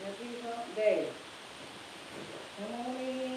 Let's see something there. Come on in.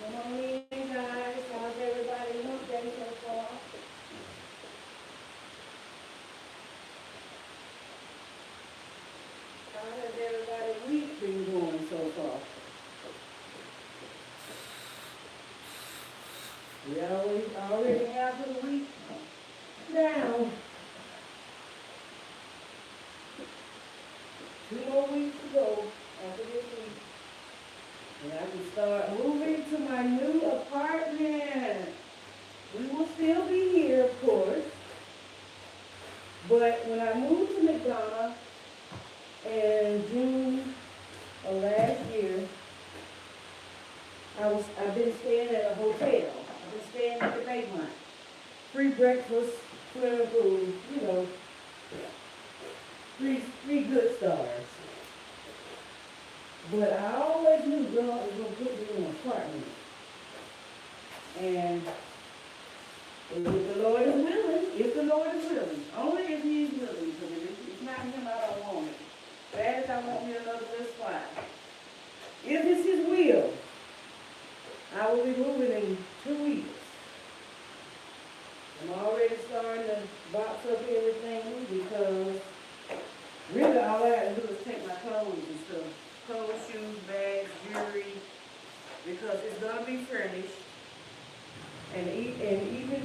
Come on in, guys. How's everybody day so far? How has everybody's week been going so far? We already half of the week down. 2 more weeks to go after this week. And I can start moving to my new apartment. We will still be here, of course. But when I moved to McDonough in June of last year, I've been staying at a hotel. I've been staying at the Baymont. Free breakfast, swimming pool, three good stars. But I always knew God was going to put me in an apartment. And if the Lord is willing, only if He is willing, because if it's not Him, I don't want it. Bad as I want me another good spot. If it's His will, I will be moving in 2 weeks. I'm already starting to box up everything because really all I have to do is take my clothes and stuff. Clothes, shoes, bags, jewelry, because it's going to be furnished. And even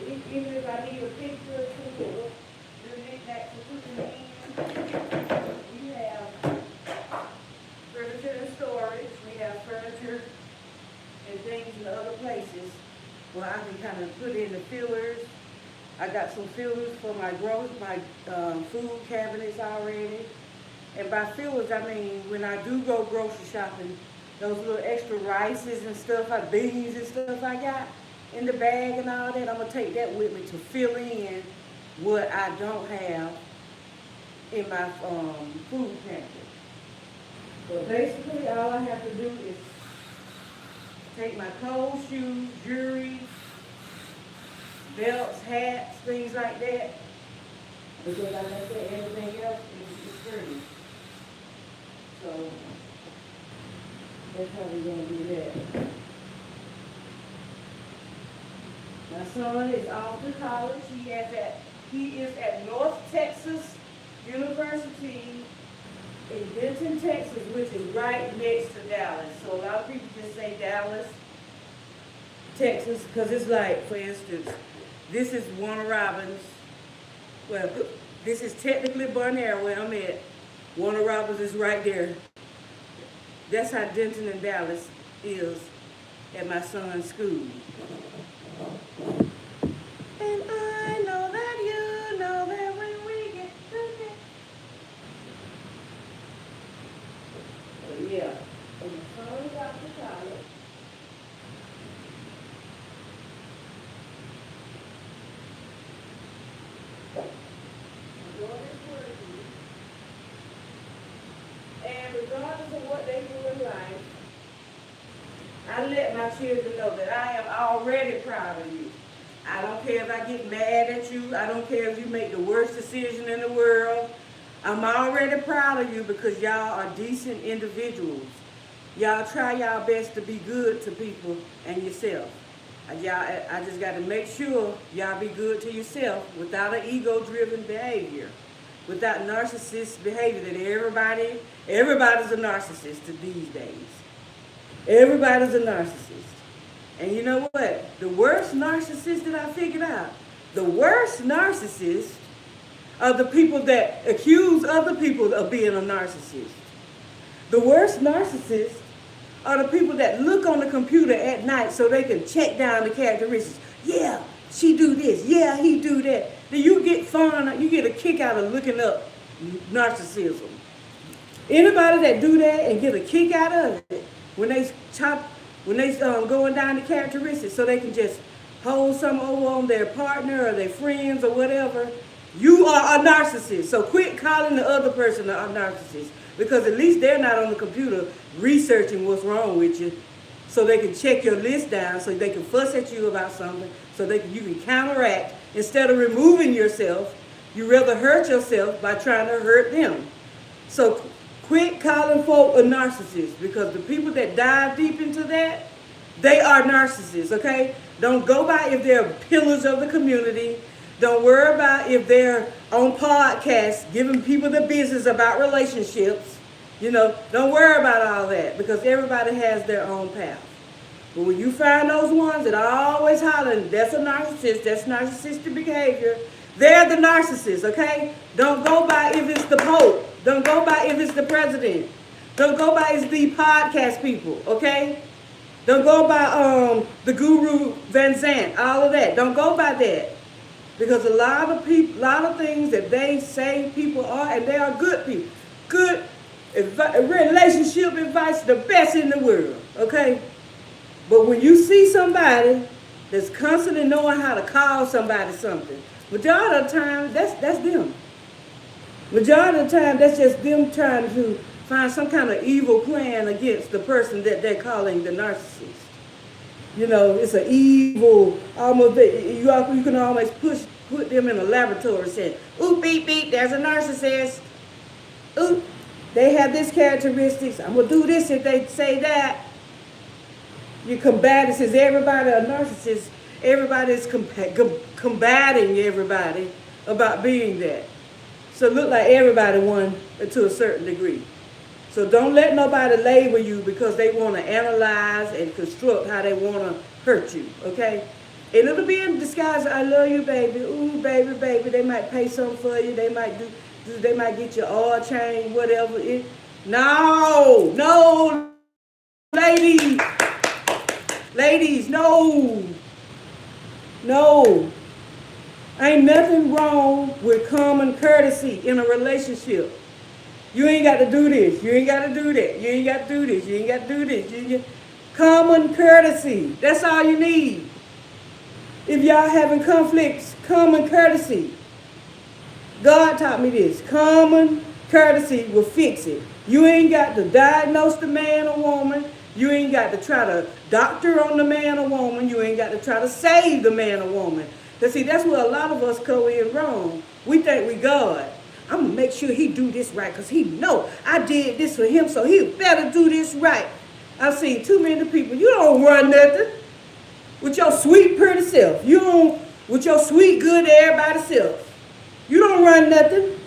if I need a picture or two, or the knickknacks to put in the end, we have furniture and storage. We have furniture and things in other places where I can kind of put in the fillers. I got some fillers for my food cabinets already. And by fillers, I mean when I do go grocery shopping, those little extra rices and stuff, beans and stuff I got in the bag and all that, I'm going to take that with me to fill in what I don't have in my food pantry. But basically, all I have to do is take my clothes, shoes, jewelry, belts, hats, things like that. Because like I said, everything else is free. So that's how we're gonna do that. My son is off to college. He is at North Texas University in Denton, Texas, which is right next to Dallas. So a lot of people just say Dallas, Texas, because it's like, for instance, this is Warner Robins. Well, this is technically Bonaire where I'm at. Warner Robins is right there. That's how Denton and Dallas is at my son's school. And I know that you know that when we get through it. But yeah, when my son got to college, my daughter's working. And regardless of what they do in life, I let my children know that I am already proud of you. I don't care if I get mad at you. I don't care if you make the worst decision in the world. I'm already proud of you because y'all are decent individuals. Y'all try y'all best to be good to people and yourself. I just got to make sure y'all be good to yourself without an ego-driven behavior, without narcissist behavior that everybody's a narcissist these days. Everybody's a narcissist. And you know what? The worst narcissist that I figured out, the worst narcissists are the people that accuse other people of being a narcissist. The worst narcissists are the people that look on the computer at night so they can check down the characteristics. Yeah, she do this. Yeah, he do that. Then you get fun, you get a kick out of looking up narcissism. Anybody that do that and get a kick out of it, when they going down the characteristics so they can just hold something over on their partner or their friends or whatever, you are a narcissist. So quit calling the other person a narcissist, because at least they're not on the computer researching what's wrong with you so they can check your list down, so they can fuss at you about something, so you can counteract. Instead of removing yourself, you rather hurt yourself by trying to hurt them. So quit calling folk a narcissist, because the people that dive deep into that, they are narcissists, okay? Don't go by if they're pillars of the community. Don't worry about if they're on podcasts giving people the business about relationships. You know, don't worry about all that, because everybody has their own path. But when you find those ones that are always hollering, that's a narcissist, that's narcissistic behavior, they're the narcissists, okay? Don't go by if it's the Pope. Don't go by if it's the president. Don't go by if it's the podcast people, okay? Don't go by the Guru Van Zant, all of that. Don't go by that. Because a lot of things that they say people are, and they are good people. Good relationship advice, the best in the world, okay? But when you see somebody that's constantly knowing how to call somebody something, majority of the time, that's them. Majority of the time, that's just them trying to find some kind of evil plan against the person that they're calling the narcissist. You know, it's an evil, almost, you can almost put them in a laboratory saying, ooh, beep, beep, there's a narcissist. Ooh, they have this characteristics. I'm going to do this if they say that. You combat it, says everybody a narcissist. Everybody's combating everybody about being that. So it look like everybody won to a certain degree. So don't let nobody label you because they want to analyze and construct how they want to hurt you, okay? And it'll be in disguise, I love you, baby. Ooh, baby, baby. They might pay something for you. They might get your oil change, whatever. No, ladies. Ladies, no. Ain't nothing wrong with common courtesy in a relationship. You ain't got to do this. You ain't got to do that. You ain't got to do this. You ain't got to do this. Common courtesy. That's all you need. If y'all having conflicts, common courtesy. God taught me this. Common courtesy will fix it. You ain't got to diagnose the man or woman. You ain't got to try to doctor on the man or woman. You ain't got to try to save the man or woman. But see, that's where a lot of us go in wrong. We think we God. I'm going to make sure he do this right because he know I did this for him, so he better do this right. I've seen too many people. You don't run nothing with your sweet, pretty self. You don't, with your sweet, good, everybody self. You don't run nothing.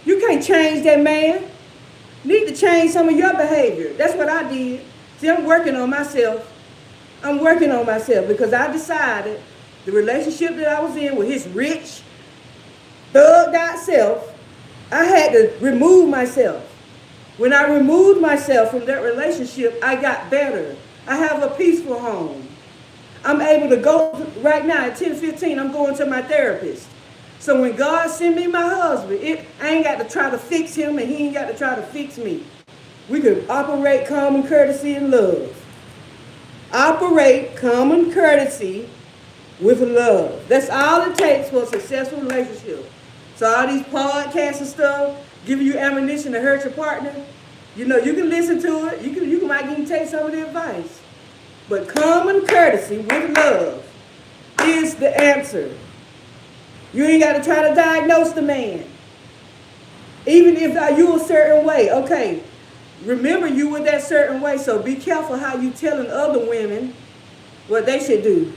You can't change that man. Need to change some of your behavior. That's what I did. See, I'm working on myself. I'm working on myself because I decided the relationship that I was in with his rich, thugged out self, I had to remove myself. When I removed myself from that relationship, I got better. I have a peaceful home. I'm able to go, right now at 10:15, I'm going to my therapist. So when God sent me my husband, I ain't got to try to fix him and he ain't got to try to fix me. We could operate common courtesy and love. Operate common courtesy with love. That's all it takes for a successful relationship. So all these podcasts and stuff, giving you ammunition to hurt your partner, you know, you can listen to it. You might even take some of the advice. But common courtesy with love is the answer. You ain't got to try to diagnose the man. Even if you a certain way, okay, remember you were that certain way, so be careful how you telling other women what they should do.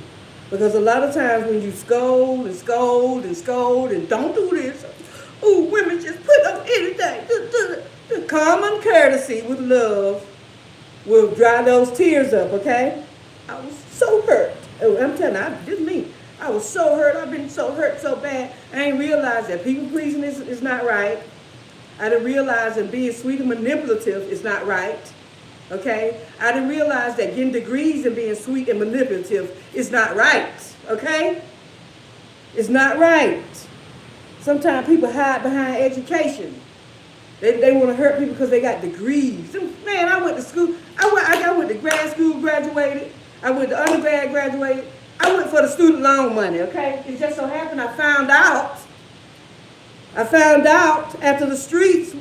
Because a lot of times when you scold and scold and scold and don't do this, oh, women just put up anything. The common courtesy with love will dry those tears up, okay? I was so hurt. Oh, I'm telling you, this is me. I was so hurt. I've been so hurt so bad. I ain't realized that people pleasing is not right. I didn't realize that being sweet and manipulative is not right. Okay? I didn't realize that getting degrees and being sweet and manipulative is not right. Okay? It's not right. Sometimes people hide behind education. They want to hurt people because they got degrees. Man, I went to school. I went to grad school, graduated. I went to undergrad, graduated. I went for the student loan money, okay? It just so happened I found out after the streets,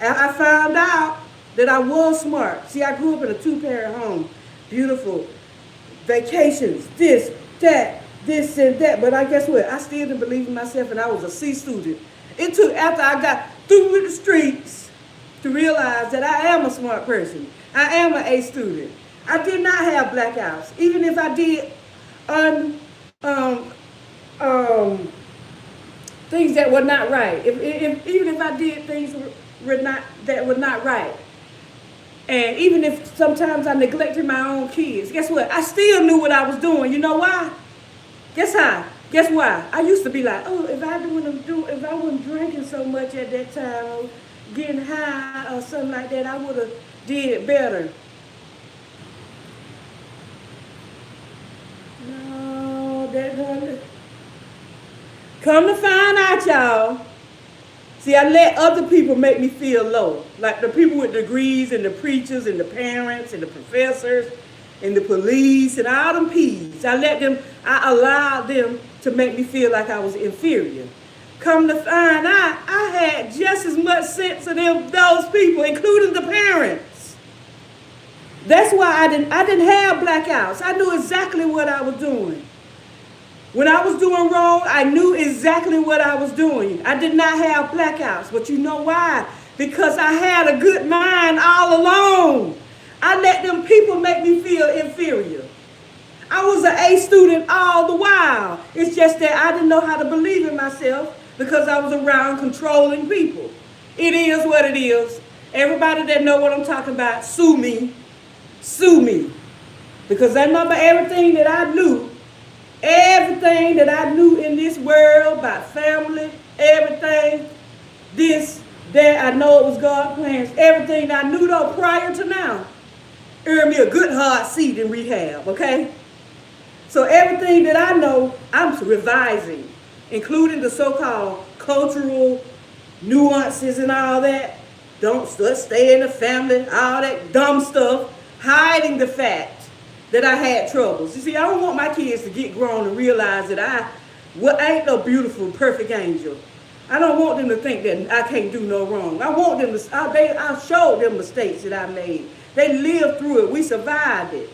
I found out that I was smart. See, I grew up in a two-parent home. Beautiful. Vacations, this, that, this and that. But I guess what? I still didn't believe in myself and I was a C student. It took after I got through with the streets to realize that I am a smart person. I am an A student. I did not have blackouts. Even if I did things that were not right. Even if I did things that were not right. And even if sometimes I neglected my own kids, guess what? I still knew what I was doing. You know why? Guess how? Guess why? I used to be like, oh, if I wasn't drinking so much at that time or getting high or something like that, I would have did better. No, that doesn't. Come to find out, y'all. See, I let other people make me feel low. Like the people with degrees and the preachers and the parents and the professors and the police and all them P's. I allowed them to make me feel like I was inferior. Come to find out, I had just as much sense of those people, including the parents. That's why I didn't have blackouts. I knew exactly what I was doing. When I was doing wrong, I knew exactly what I was doing. I did not have blackouts. But you know why? Because I had a good mind all along. I let them people make me feel inferior. I was an A student all the while. It's just that I didn't know how to believe in myself because I was around controlling people. It is what it is. Everybody that know what I'm talking about, sue me. Sue me. Because I remember everything that I knew in this world about family, everything, this, that, I know it was God's plans. Everything I knew though prior to now earned me a good hard seat in rehab, okay? So everything that I know, I'm revising, including the so-called cultural nuances and all that. Don't stay in the family, all that dumb stuff, hiding the fact that I had troubles. You see, I don't want my kids to get grown and realize that I ain't no beautiful, perfect angel. I don't want them to think that I can't do no wrong. I want them to, I showed them mistakes that I made. They lived through it. We survived it.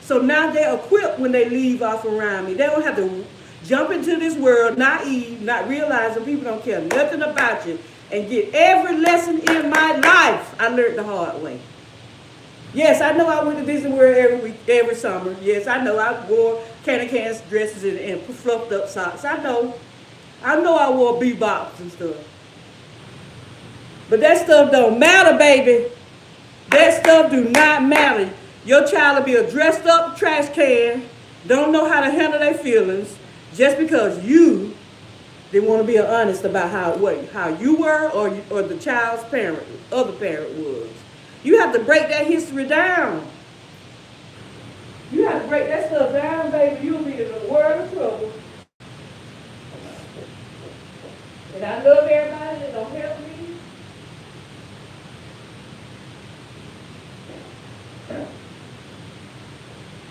So now they're equipped when they leave off around me. They don't have to jump into this world naive, not realizing people don't care nothing about you, and get every lesson in my life I learned the hard way. Yes, I know I went to Disney World every week, every summer. Yes, I know I wore can dresses and fluffed up socks. I know. I know I wore bebops and stuff. But that stuff don't matter, baby. That stuff do not matter. Your child will be a dressed up trash can, don't know how to handle their feelings, just because you didn't want to be honest about how you were or the child's parent, other parent was. You have to break that history down. You have to break that stuff down, baby. You'll be in a world of trouble. And I love everybody that don't help me.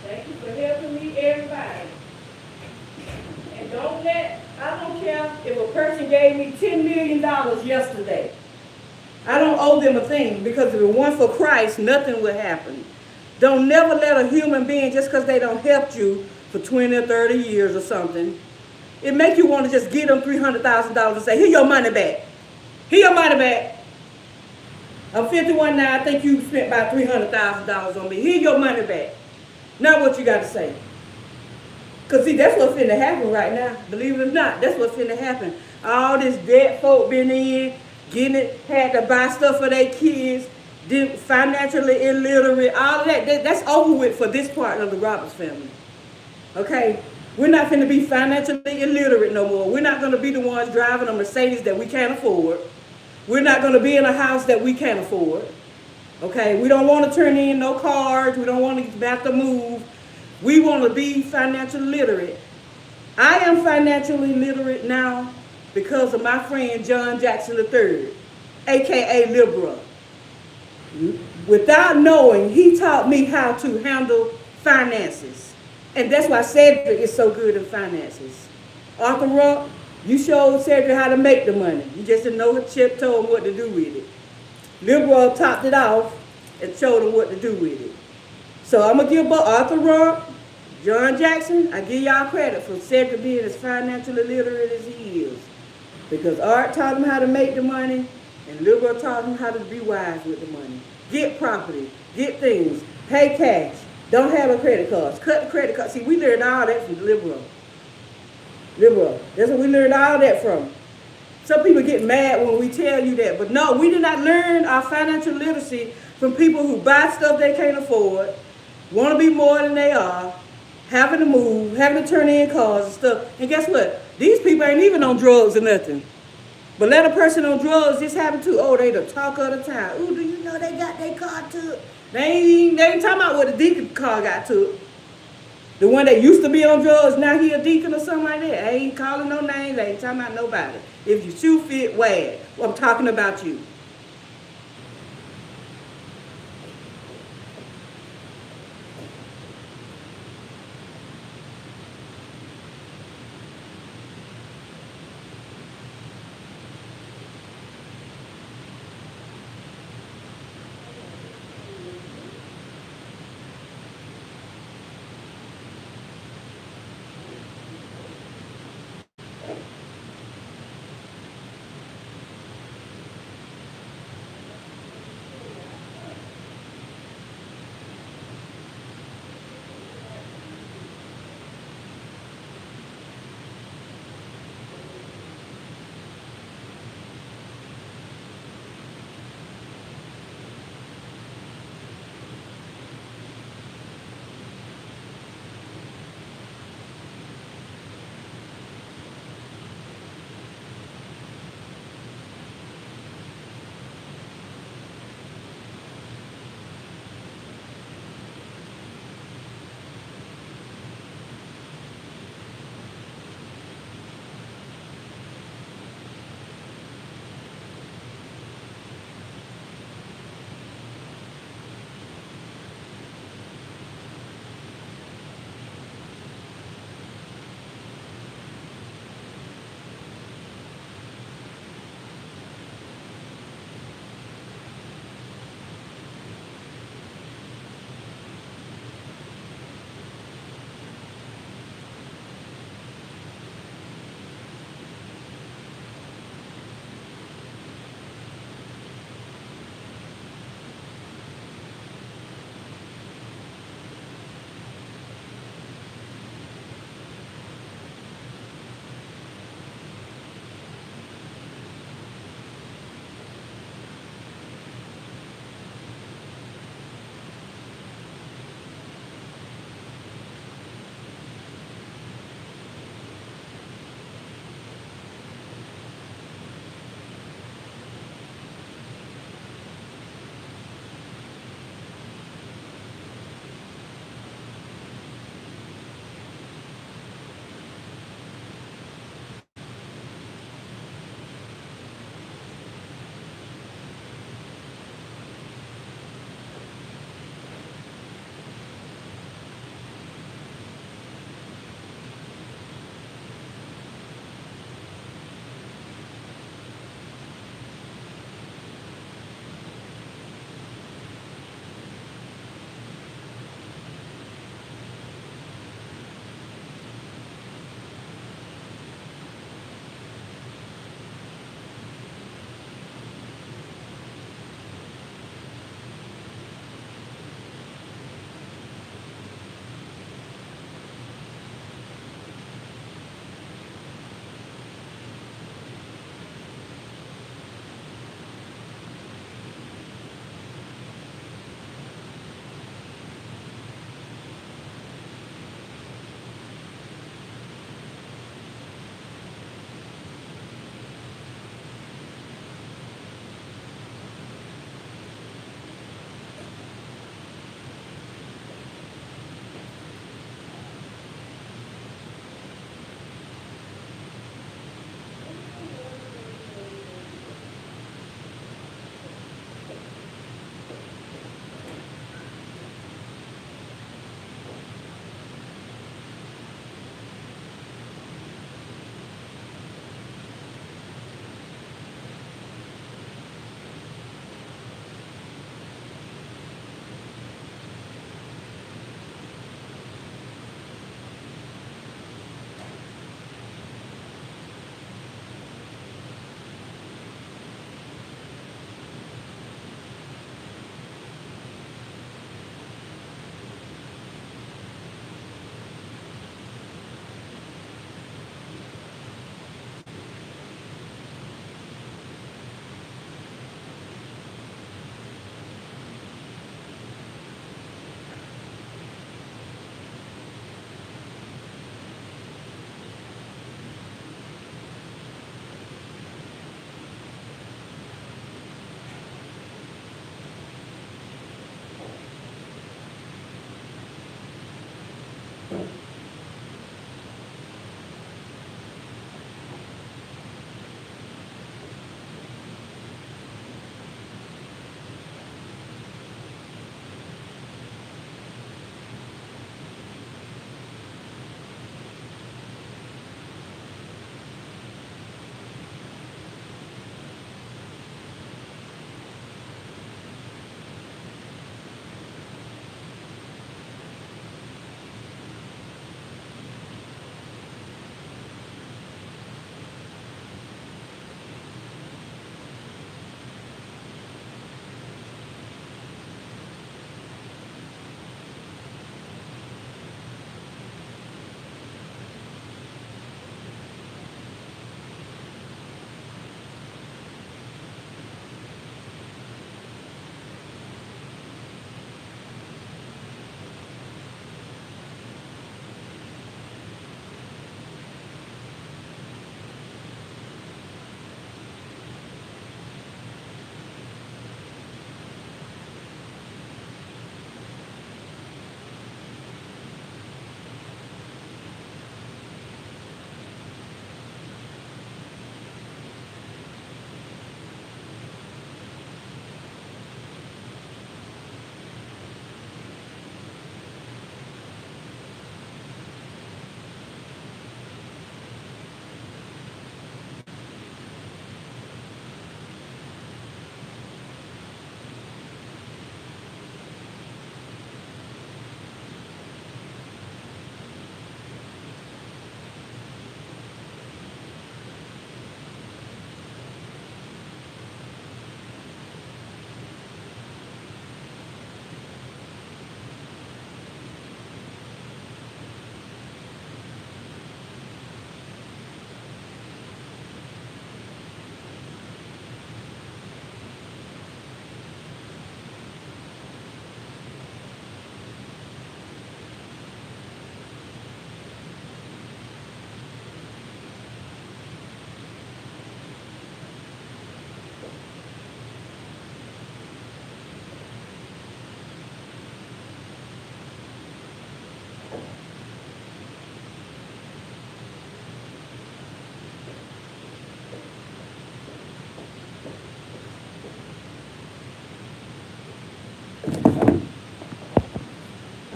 Thank you for helping me, everybody. And I don't care if a person gave me $10 million yesterday. I don't owe them a thing, because if it weren't for Christ, nothing would happen. Don't never let a human being, just because they don't help you for 20 or 30 years or something, it make you want to just give them $300,000 and say, here your money back. Here your money back. I'm 51 now, I think you spent about $300,000 on me. Here your money back. Now what you got to say? Because see, that's what's finna happen right now. Believe it or not, that's what's finna happen. All this debt folk been in, had to buy stuff for their kids, financially illiterate, all of that's over with for this part of the Roberts family. Okay? We're not finna be financially illiterate no more. We're not gonna be the ones driving a Mercedes that we can't afford. We're not gonna be in a house that we can't afford. Okay? We don't want to turn in no cards. We don't want to have to move. We want to be financially literate. I am financially literate now because of my friend John Jackson III, a.k.a. Liberal. Without knowing, he taught me how to handle finances. And that's why Cedric is so good in finances. Arthur Rump, you showed Cedric how to make the money. You just didn't know Chip told him what to do with it. Liberal topped it off and showed him what to do with it. So I'm going to give Arthur Rump, John Jackson, I give y'all credit for Cedric being as financially literate as he is. Because Art taught him how to make the money, and Liberal taught him how to be wise with the money. Get property, get things, pay cash, don't have a credit card, cut the credit card. See, we learned all that from Liberal. That's what we learned all that from. Some people get mad when we tell you that, but no, we did not learn our financial literacy from people who buy stuff they can't afford, want to be more than they are, having to move, having to turn in cars and stuff. And guess what? These people ain't even on drugs or nothing. But let a person on drugs just happen to, oh, they the talk of the town. Ooh, do you know they got their car took? They ain't talking about what the deacon car got took. The one that used to be on drugs, now he a deacon or something like that. I ain't calling no names, I ain't talking about nobody. If your shoe fit, wear it. Well, I'm talking about you.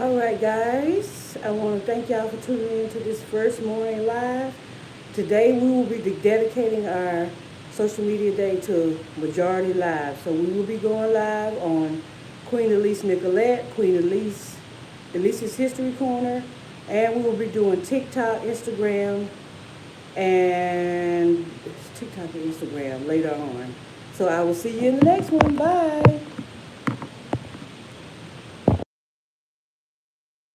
All right, guys. I want to thank y'all for tuning in to this first morning live. Today we will be dedicating our social media day to Majority Live. So we will be going live on Queen Elyse Nicolette, Queen Elyse, Elyse's History Corner, and we will be doing TikTok, Instagram, and TikTok and Instagram later on. So I will see you in the next one. Bye.